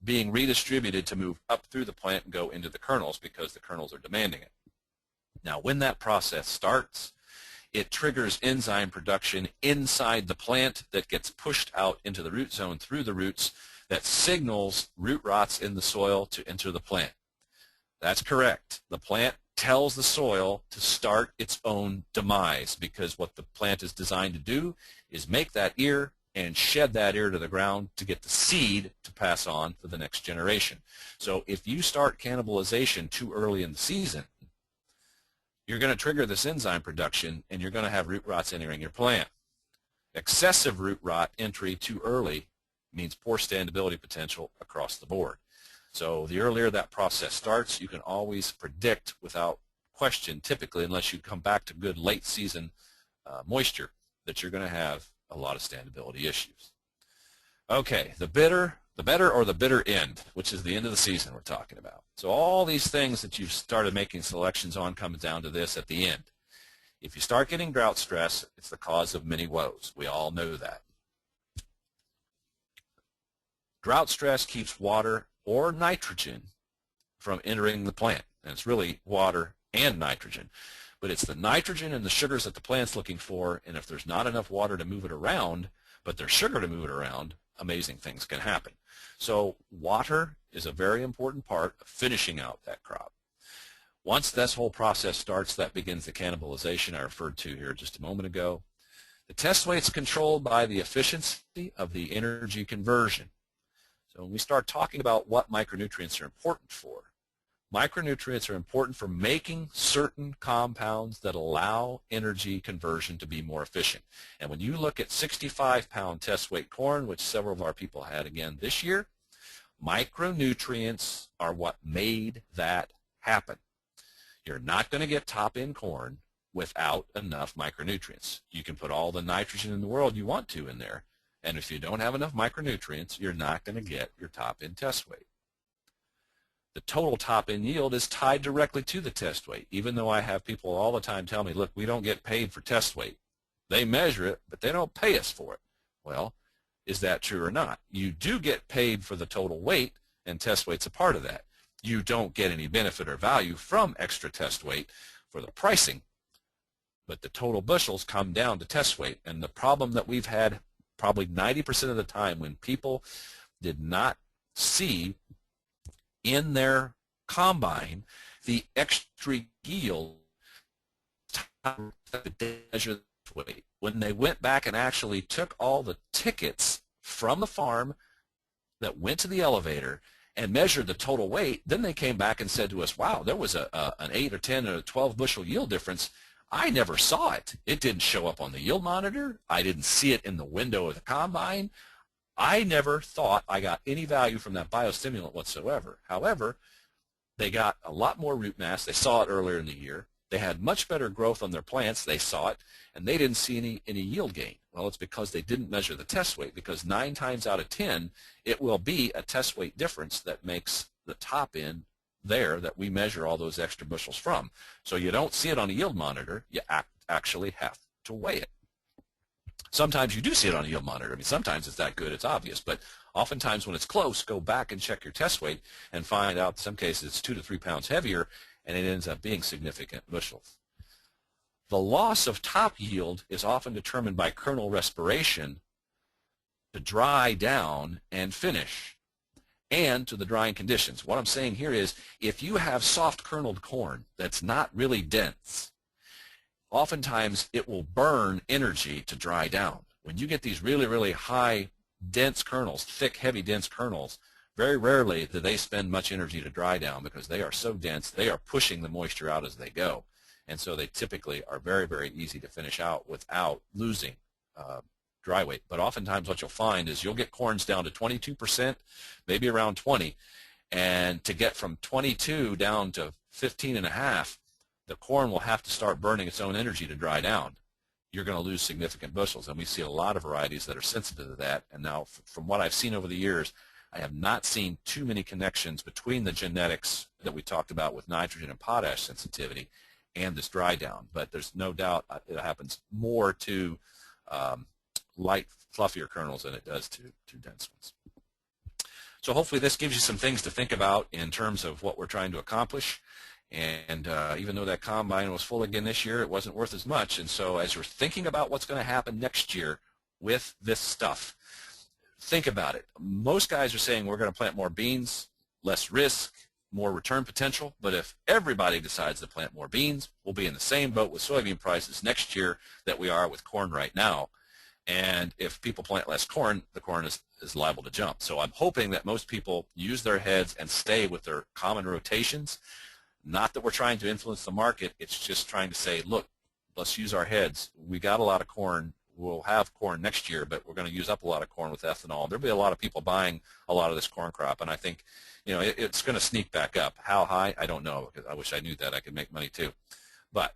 being redistributed to move up through the plant and go into the kernels because the kernels are demanding it. Now, when that process starts, it triggers enzyme production inside the plant that gets pushed out into the root zone through the roots that signals root rots in the soil to enter the plant. That's correct. The plant tells the soil to start its own demise, because what the plant is designed to do is make that ear and shed that ear to the ground to get the seed to pass on for the next generation. So if you start cannibalization too early in the season, you're going to trigger this enzyme production and you're going to have root rots entering your plant. Excessive root rot entry too early means poor standability potential across the board. So the earlier that process starts, you can always predict without question, typically, unless you come back to good late season moisture, that you're going to have a lot of standability issues. Okay, the better or the bitter end, which is the end of the season we're talking about. So all these things that you've started making selections on comes down to this at the end. If you start getting drought stress, it's the cause of many woes. We all know that. Drought stress keeps water or nitrogen from entering the plant. And it's really water and nitrogen. But it's the nitrogen and the sugars that the plant's looking for, and if there's not enough water to move it around, but there's sugar to move it around, amazing things can happen. So water is a very important part of finishing out that crop. Once this whole process starts, that begins the cannibalization I referred to here just a moment ago. The test weight's controlled by the efficiency of the energy conversion. So when we start talking about what micronutrients are important for, micronutrients are important for making certain compounds that allow energy conversion to be more efficient. And when you look at 65-pound test weight corn, which several of our people had again this year, micronutrients are what made that happen. You're not going to get top-end corn without enough micronutrients. You can put all the nitrogen in the world you want to in there, and if you don't have enough micronutrients, you're not going to get your top-end test weight. The total top-end yield is tied directly to the test weight, even though I have people all the time tell me, look, we don't get paid for test weight. They measure it, but they don't pay us for it. Well, is that true or not? You do get paid for the total weight, and test weight's a part of that. You don't get any benefit or value from extra test weight for the pricing, but the total bushels come down to test weight. And the problem that we've had probably 90% of the time when people did not see in their combine the extra yield measure weight. When they went back and actually took all the tickets from the farm that went to the elevator and measured the total weight, then they came back and said to us, wow, there was an 8 or 10 or 12 bushel yield difference. I never saw it. It didn't show up on the yield monitor. I didn't see it in the window of the combine. I never thought I got any value from that biostimulant whatsoever. However, they got a lot more root mass. They saw it earlier in the year. They had much better growth on their plants. They saw it, and they didn't see any yield gain. Well, it's because they didn't measure the test weight, because 9 times out of 10, it will be a test weight difference that makes the top end there that we measure all those extra bushels from. So you don't see it on a yield monitor. You actually have to weigh it. Sometimes you do see it on a yield monitor. I mean, sometimes it's that good, it's obvious, but oftentimes when it's close, go back and check your test weight and find out in some cases it's 2 to 3 pounds heavier, and it ends up being significant bushels. The loss of top yield is often determined by kernel respiration to dry down and finish, and to the drying conditions. What I'm saying here is, if you have soft kerneled corn that's not really dense, oftentimes it will burn energy to dry down. When you get these really, really high, dense kernels, thick, heavy, dense kernels, very rarely do they spend much energy to dry down, because they are so dense, they are pushing the moisture out as they go. And so they typically are very, very easy to finish out without losing dry weight. But oftentimes what you'll find is you'll get corns down to 22%, maybe around 20, and to get from 22 down to 15.5, the corn will have to start burning its own energy to dry down. You're going to lose significant bushels, and we see a lot of varieties that are sensitive to that. And now, from what I've seen over the years, I have not seen too many connections between the genetics that we talked about with nitrogen and potash sensitivity and this dry down. But there's no doubt it happens more to light, fluffier kernels than it does to dense ones. So hopefully this gives you some things to think about in terms of what we're trying to accomplish. And even though that combine was full again this year, it wasn't worth as much. And so as you're thinking about what's going to happen next year with this stuff, think about it. Most guys are saying we're going to plant more beans, less risk, more return potential. But if everybody decides to plant more beans, we'll be in the same boat with soybean prices next year that we are with corn right now. And if people plant less corn, the corn is liable to jump. So I'm hoping that most people use their heads and stay with their common rotations. Not that we're trying to influence the market. It's just trying to say, look, let's use our heads. We got a lot of corn. We'll have corn next year, but we're going to use up a lot of corn with ethanol. There'll be a lot of people buying a lot of this corn crop, and I think, you know, it's going to sneak back up. How high? I don't know, because I wish I knew that. I could make money too. But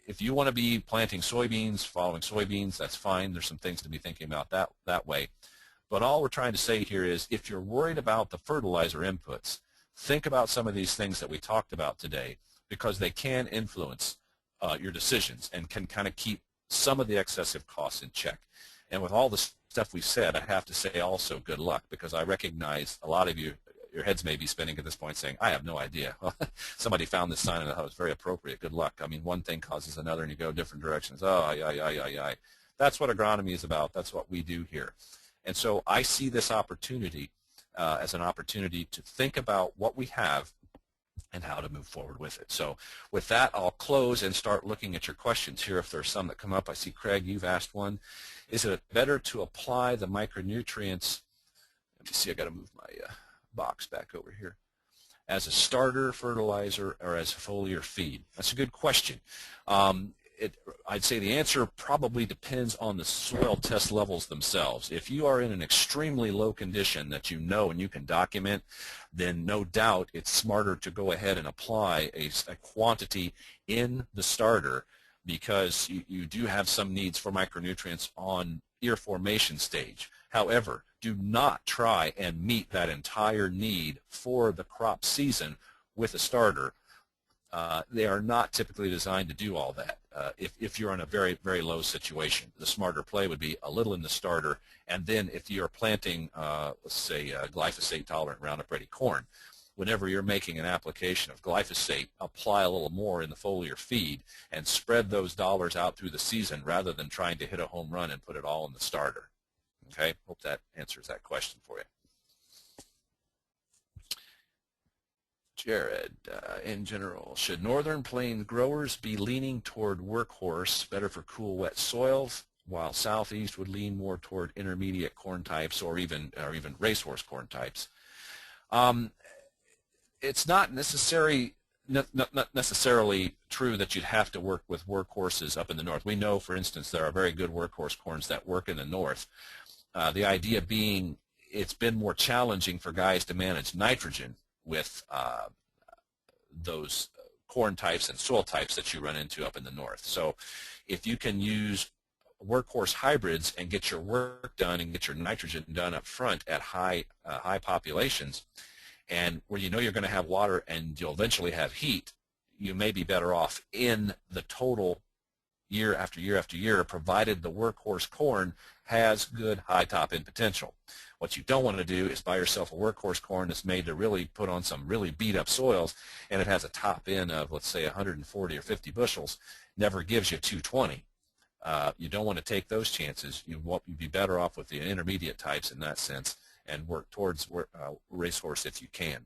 if you want to be planting soybeans, following soybeans, that's fine. There's some things to be thinking about that way. But all we're trying to say here is, if you're worried about the fertilizer inputs, think about some of these things that we talked about today, because they can influence your decisions and can kind of keep some of the excessive costs in check. And with all the stuff we said, I have to say also good luck, because I recognize a lot of you, your heads may be spinning at this point saying, I have no idea. Somebody found this sign and I thought it was very appropriate. Good luck. I mean, one thing causes another and you go different directions. Oh, That's what agronomy is about. That's what we do here. And so I see this opportunity as an opportunity to think about what we have and how to move forward with it. So with that, I'll close and start looking at your questions here if there's some that come up. I see, Craig, you've asked one. Is it better to apply the micronutrients? Let me see, I got to move my box back over here. As a starter fertilizer or as foliar feed? That's a good question. I'd say the answer probably depends on the soil test levels themselves. If you are in an extremely low condition that you know and you can document, then no doubt it's smarter to go ahead and apply a quantity in the starter, because you do have some needs for micronutrients on ear formation stage. However, do not try and meet that entire need for the crop season with a starter. They are not typically designed to do all that. If you're in a very, very low situation, the smarter play would be a little in the starter, and then if you're planting, let's say, glyphosate-tolerant Roundup Ready corn, whenever you're making an application of glyphosate, apply a little more in the foliar feed and spread those dollars out through the season rather than trying to hit a home run and put it all in the starter. Okay, hope that answers that question for you. Jared, in general, should northern plains growers be leaning toward workhorse, better for cool, wet soils, while southeast would lean more toward intermediate corn types or even racehorse corn types? It's not necessarily true that you'd have to work with workhorses up in the north. We know, for instance, there are very good workhorse corns that work in the north. The idea being it's been more challenging for guys to manage nitrogen with those corn types and soil types that you run into up in the north. So if you can use workhorse hybrids and get your work done and get your nitrogen done up front at high populations, and where you know you're going to have water and you'll eventually have heat, you may be better off in the total year after year after year, provided the workhorse corn has good high top end potential. What you don't want to do is buy yourself a workhorse corn that's made to really put on some really beat up soils, and it has a top end of, let's say, 140 or 50 bushels, never gives you 220. You don't want to take those chances. You'd be better off with the intermediate types in that sense and work towards racehorse if you can.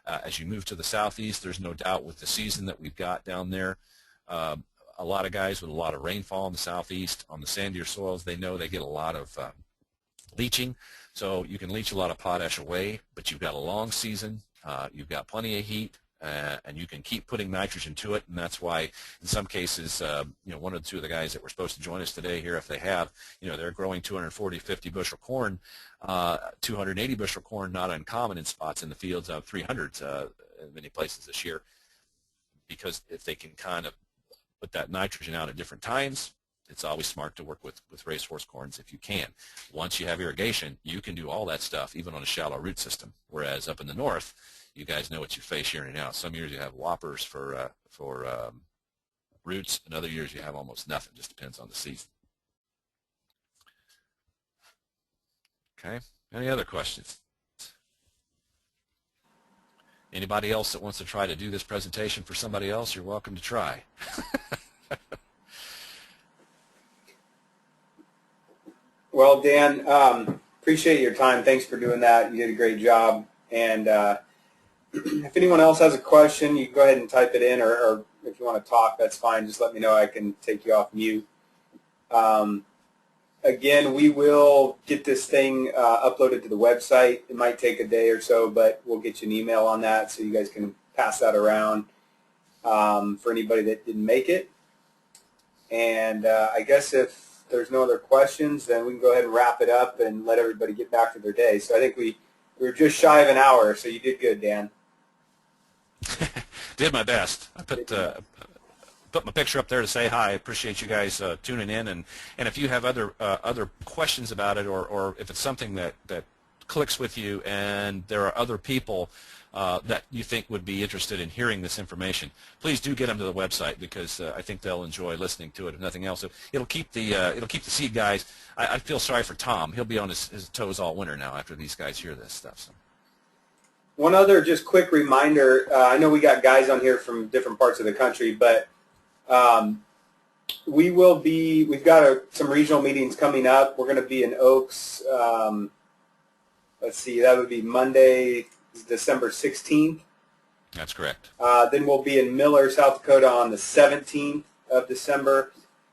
As you move to the southeast, there's no doubt with the season that we've got down there, a lot of guys with a lot of rainfall in the southeast on the sandier soils, they know they get a lot of leaching. So you can leach a lot of potash away, but you've got a long season, you've got plenty of heat, and you can keep putting nitrogen to it, and that's why in some cases, one or two of the guys that were supposed to join us today here, if they have, they're growing 240, 50 bushel corn, 280 bushel corn, not uncommon in spots in the fields of 300 in many places this year, because if they can kind of put that nitrogen out at different times, it's always smart to work with racehorse corns if you can. Once you have irrigation, you can do all that stuff even on a shallow root system, whereas up in the north, you guys know what you face year in and out. Some years you have whoppers for roots, and other years you have almost nothing. Just depends on the season. Okay, any other questions? Anybody else that wants to try to do this presentation for somebody else, you're welcome to try. Well, Dan, appreciate your time. Thanks for doing that. You did a great job. And if anyone else has a question, you can go ahead and type it in, or if you want to talk, that's fine. Just let me know. I can take you off mute. Again, we will get this thing uploaded to the website. It might take a day or so, but we'll get you an email on that so you guys can pass that around for anybody that didn't make it. And I guess if there's no other questions, then we can go ahead and wrap it up and let everybody get back to their day. So I think we were just shy of an hour, so you did good, Dan. Did my best. I put my picture up there to say hi. I appreciate you guys tuning in, and if you have other questions about it, or if it's something that clicks with you and there are other people that you think would be interested in hearing this information, please do get them to the website, because I think they'll enjoy listening to it. If nothing else, it'll keep the seed guys. I feel sorry for Tom. He'll be on his toes all winter now after these guys hear this stuff. So. One other just quick reminder. I know we got guys on here from different parts of the country, but we've got some regional meetings coming up. We're going to be in Oaks. Let's see, that would be Monday, December 16th. That's correct. Then we'll be in Miller, South Dakota on the 17th of December.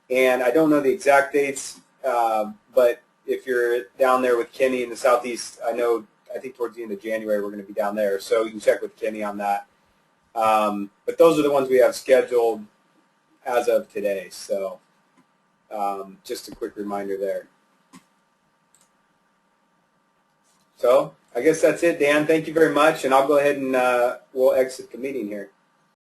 And I don't know the exact dates, but if you're down there with Kenny in the Southeast, I think towards the end of January we're going to be down there. So you can check with Kenny on that. But those are the ones we have scheduled as of today. So just a quick reminder there. So I guess that's it, Dan. Thank you very much, and I'll go ahead and we'll exit the meeting here.